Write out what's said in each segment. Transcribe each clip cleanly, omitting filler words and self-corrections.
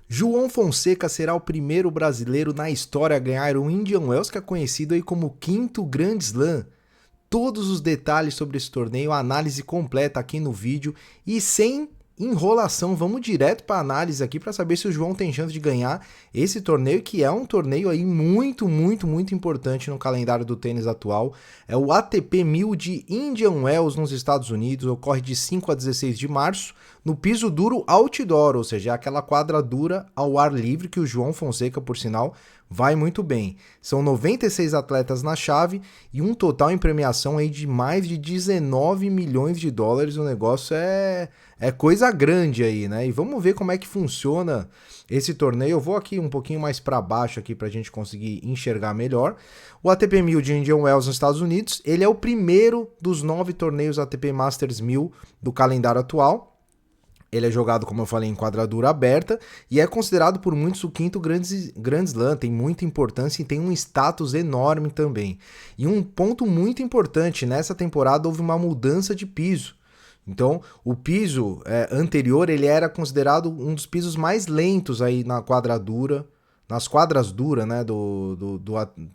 João Fonseca será o primeiro brasileiro na história a ganhar o Indian Wells, que é conhecido aí como o quinto Grand Slam. Todos os detalhes sobre esse torneio, a análise completa aqui no vídeo e sem enrolação, vamos direto para a análise aqui para saber se o João tem chance de ganhar esse torneio, que é um torneio aí muito importante no calendário do tênis atual. É o ATP 1000 de Indian Wells nos Estados Unidos, ocorre de 5 a 16 de março no piso duro outdoor, ou seja, aquela quadra dura ao ar livre que o João Fonseca, por sinal, vai muito bem. São 96 atletas na chave e um total em premiação aí de mais de 19 milhões de dólares. O negócio é coisa grande aí, né? E vamos ver como é que funciona esse torneio. Eu vou aqui um pouquinho mais para baixo aqui para a gente conseguir enxergar melhor. O ATP 1000 de Indian Wells nos Estados Unidos, ele é o primeiro dos 9 torneios ATP Masters 1000 do calendário atual. Ele é jogado, como eu falei, em quadradura aberta e é considerado por muitos o quinto Grand Slam, tem muita importância e tem um status enorme também. E um ponto muito importante, nessa temporada houve uma mudança de piso. Então, o piso anterior ele era considerado um dos pisos mais lentos aí na quadradura, nas quadras duras, né,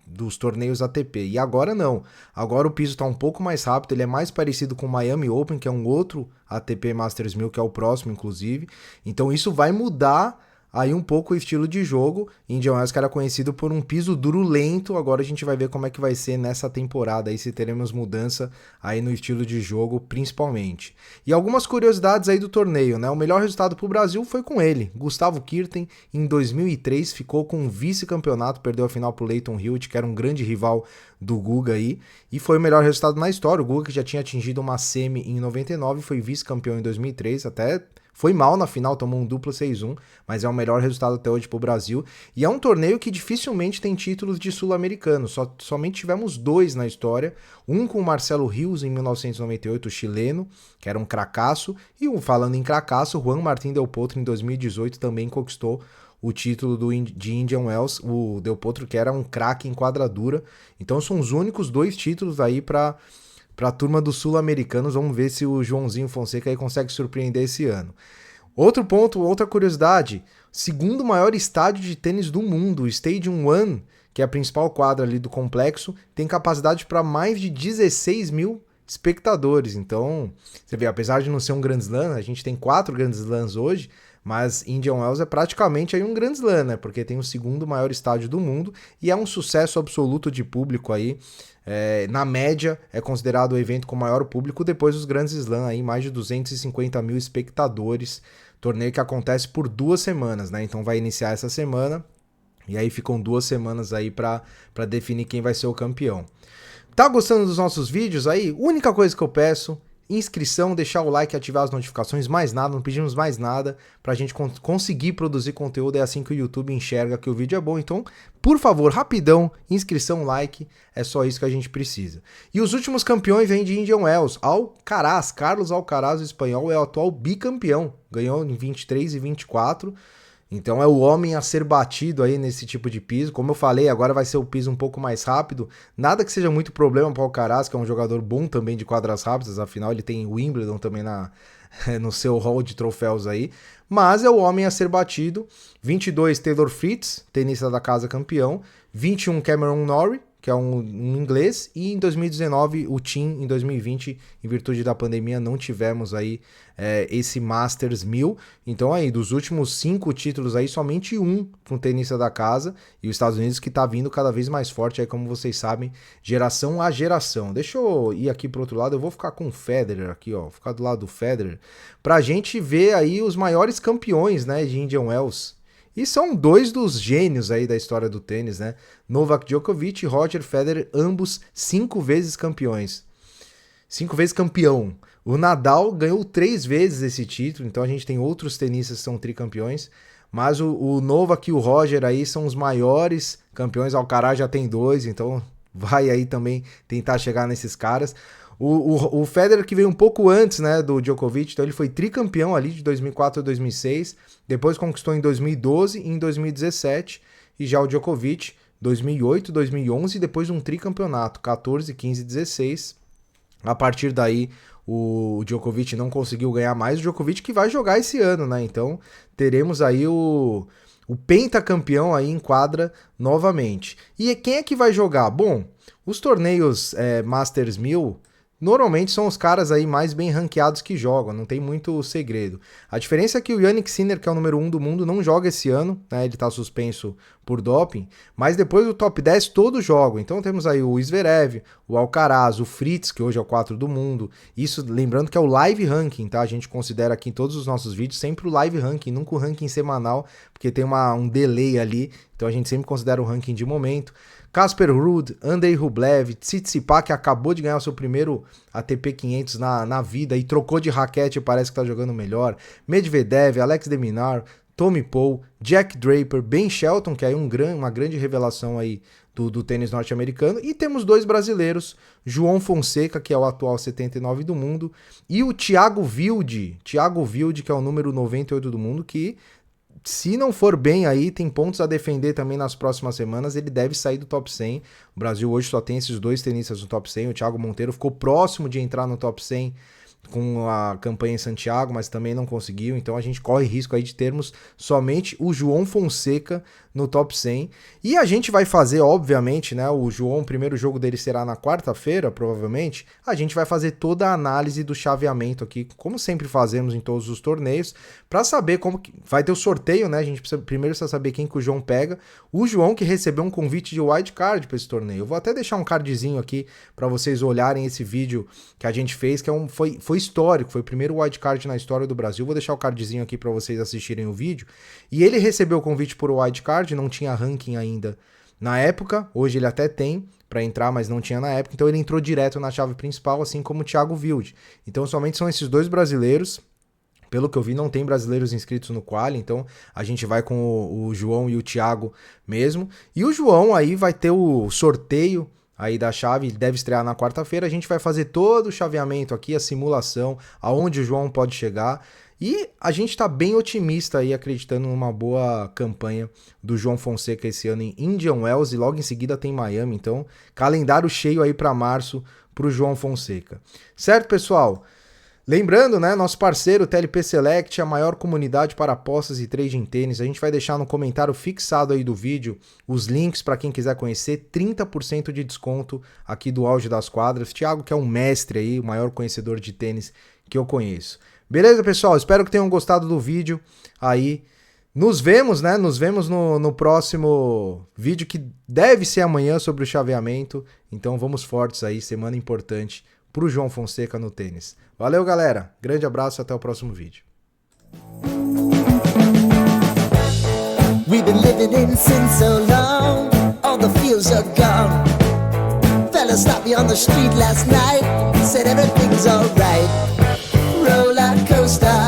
dos torneios ATP. E agora não. Agora o piso está um pouco mais rápido, ele é mais parecido com o Miami Open, que é um outro ATP Masters 1000, que é o próximo, inclusive. Então isso vai mudar aí um pouco o estilo de jogo. Indian Wells, que era conhecido por um piso duro lento, agora a gente vai ver como é que vai ser nessa temporada, aí se teremos mudança aí no estilo de jogo principalmente. E algumas curiosidades aí do torneio, né? O melhor resultado para o Brasil foi com ele, Gustavo Kuerten, em 2003, ficou com um vice-campeonato, perdeu a final para o Lleyton Hewitt, que era um grande rival do Guga aí, e foi o melhor resultado na história. O Guga, que já tinha atingido uma semi em 99, foi vice-campeão em 2003, até foi mal na final, tomou um duplo 6-1, mas é o melhor resultado até hoje para o Brasil. E é um torneio que dificilmente tem títulos de sul-americano, somente tivemos 2 na história. Um com o Marcelo Rios em 1998, o chileno, que era um cracaço, e falando em cracaço, Juan Martín Del Potro em 2018 também conquistou o título de Indian Wells, o Del Potro, que era um craque em quadradura. Então são os únicos 2 títulos aí para a turma dos sul-americanos. Vamos ver se o Joãozinho Fonseca aí consegue surpreender esse ano. Outro ponto, outra curiosidade, segundo maior estádio de tênis do mundo, o Stadium One, que é a principal quadra ali do complexo, tem capacidade para mais de 16 mil espectadores. Então, você vê, apesar de não ser um Grand Slam, a gente tem 4 Grand Slams hoje, mas Indian Wells é praticamente aí um Grand Slam, né? Porque tem o segundo maior estádio do mundo e é um sucesso absoluto de público aí. Na média, é considerado o evento com maior público depois dos Grandes Slam, aí mais de 250 mil espectadores. Torneio que acontece por 2 semanas, né? Então vai iniciar essa semana e aí ficam 2 semanas aí para definir quem vai ser o campeão. Tá gostando dos nossos vídeos aí? Única coisa que eu peço: inscrição, deixar o like e ativar as notificações, mais nada, não pedimos mais nada pra gente conseguir produzir conteúdo, é assim que o YouTube enxerga que o vídeo é bom. Então, por favor, rapidão, inscrição, like, é só isso que a gente precisa. E os últimos campeões vêm de Indian Wells. Alcaraz, Carlos Alcaraz, o espanhol, é o atual bicampeão, ganhou em 23 e 24. Então é o homem a ser batido aí nesse tipo de piso. Como eu falei, agora vai ser o piso um pouco mais rápido. Nada que seja muito problema para o Alcaraz, que é um jogador bom também de quadras rápidas. Afinal, ele tem Wimbledon também no seu hall de troféus aí. Mas é o homem a ser batido. 22, Taylor Fritz, tenista da casa campeão. 21, Cameron Norrie, que é um inglês, e em 2019 o Thiem. Em 2020, em virtude da pandemia, não tivemos aí esse Masters 1000. Então aí, dos últimos 5 títulos aí, somente um para um tenista da casa, e os Estados Unidos que tá vindo cada vez mais forte aí, como vocês sabem, geração a geração. Deixa eu ir aqui pro outro lado, eu vou ficar com o Federer aqui, ó, vou ficar do lado do Federer, pra gente ver aí os maiores campeões, né, de Indian Wells. E são 2 dos gênios aí da história do tênis, né? Novak Djokovic e Roger Federer, ambos 5 vezes campeões. 5 vezes campeão. O Nadal ganhou 3 vezes esse título, então a gente tem outros tenistas que são tricampeões, mas o Novak e o Roger aí são os maiores campeões. Alcaraz já tem 2, então vai aí também tentar chegar nesses caras. O Federer, que veio um pouco antes, né, do Djokovic, então ele foi tricampeão ali de 2004 a 2006, depois conquistou em 2012 e em 2017, e já o Djokovic 2008, 2011 e depois um tricampeonato, 14, 15 e 16. A partir daí o Djokovic não conseguiu ganhar mais, o Djokovic que vai jogar esse ano, né? Então teremos aí o pentacampeão aí em quadra novamente. E quem é que vai jogar? Bom, os torneios Masters 1000 normalmente são os caras aí mais bem ranqueados que jogam, não tem muito segredo. A diferença é que o Jannik Sinner, que é o número 1 do mundo, não joga esse ano, né? Ele tá suspenso por doping, mas depois do top 10 todos jogam. Então temos aí o Zverev, o Alcaraz, o Fritz, que hoje é o 4 do mundo. Isso lembrando que é o live ranking, tá? A gente considera aqui em todos os nossos vídeos sempre o live ranking, nunca o ranking semanal, porque tem um delay ali, então a gente sempre considera o ranking de momento. Casper Ruud, Andrei Rublev, Tsitsipas, que acabou de ganhar o seu primeiro ATP 500 na vida e trocou de raquete e parece que tá jogando melhor. Medvedev, Alex de Minaur, Tommy Paul, Jack Draper, Ben Shelton, que é uma grande revelação aí do tênis norte-americano. E temos 2 brasileiros, João Fonseca, que é o atual 79 do mundo, e o Thiago Wilde, que é o número 98 do mundo, que se não for bem aí, tem pontos a defender também nas próximas semanas, ele deve sair do top 100. O Brasil hoje só tem esses 2 tenistas no top 100, o Thiago Monteiro ficou próximo de entrar no top 100 com a campanha em Santiago, mas também não conseguiu, então a gente corre risco aí de termos somente o João Fonseca no top 100, e a gente vai fazer, obviamente, né, o João, o primeiro jogo dele será na quarta-feira, provavelmente, a gente vai fazer toda a análise do chaveamento aqui, como sempre fazemos em todos os torneios, para saber como que vai ter o sorteio, né, a gente precisa saber quem que o João pega, o João que recebeu um convite de wildcard para esse torneio, eu vou até deixar um cardzinho aqui para vocês olharem esse vídeo que a gente fez, que foi histórico, foi o primeiro wildcard na história do Brasil, vou deixar o cardzinho aqui para vocês assistirem o vídeo, e ele recebeu o convite por wildcard, não tinha ranking ainda na época, hoje ele até tem para entrar, mas não tinha na época, então ele entrou direto na chave principal, assim como o Thiago Wilde. Então somente são esses 2 brasileiros, pelo que eu vi não tem brasileiros inscritos no quali, então a gente vai com o João e o Thiago mesmo, e o João aí vai ter o sorteio aí da chave, ele deve estrear na quarta-feira, a gente vai fazer todo o chaveamento aqui, a simulação, aonde o João pode chegar, e a gente tá bem otimista aí, acreditando numa boa campanha do João Fonseca esse ano em Indian Wells, e logo em seguida tem Miami, então calendário cheio aí para março pro João Fonseca. Certo, pessoal? Lembrando, né, nosso parceiro TLP Select, a maior comunidade para apostas e trade em tênis, a gente vai deixar no comentário fixado aí do vídeo os links para quem quiser conhecer, 30% de desconto aqui do Auge das Quadras. Thiago, que é um mestre aí, o maior conhecedor de tênis que eu conheço. Beleza, pessoal? Espero que tenham gostado do vídeo aí. Nos vemos, né? Nos vemos no próximo vídeo, que deve ser amanhã, sobre o chaveamento. Então vamos fortes aí, semana importante pro João Fonseca no tênis. Valeu, galera. Grande abraço e até o próximo vídeo. We've been living in sin so long, all the feels are gone. Fella stopped me on the street last night, said everything's alright. Roller coaster.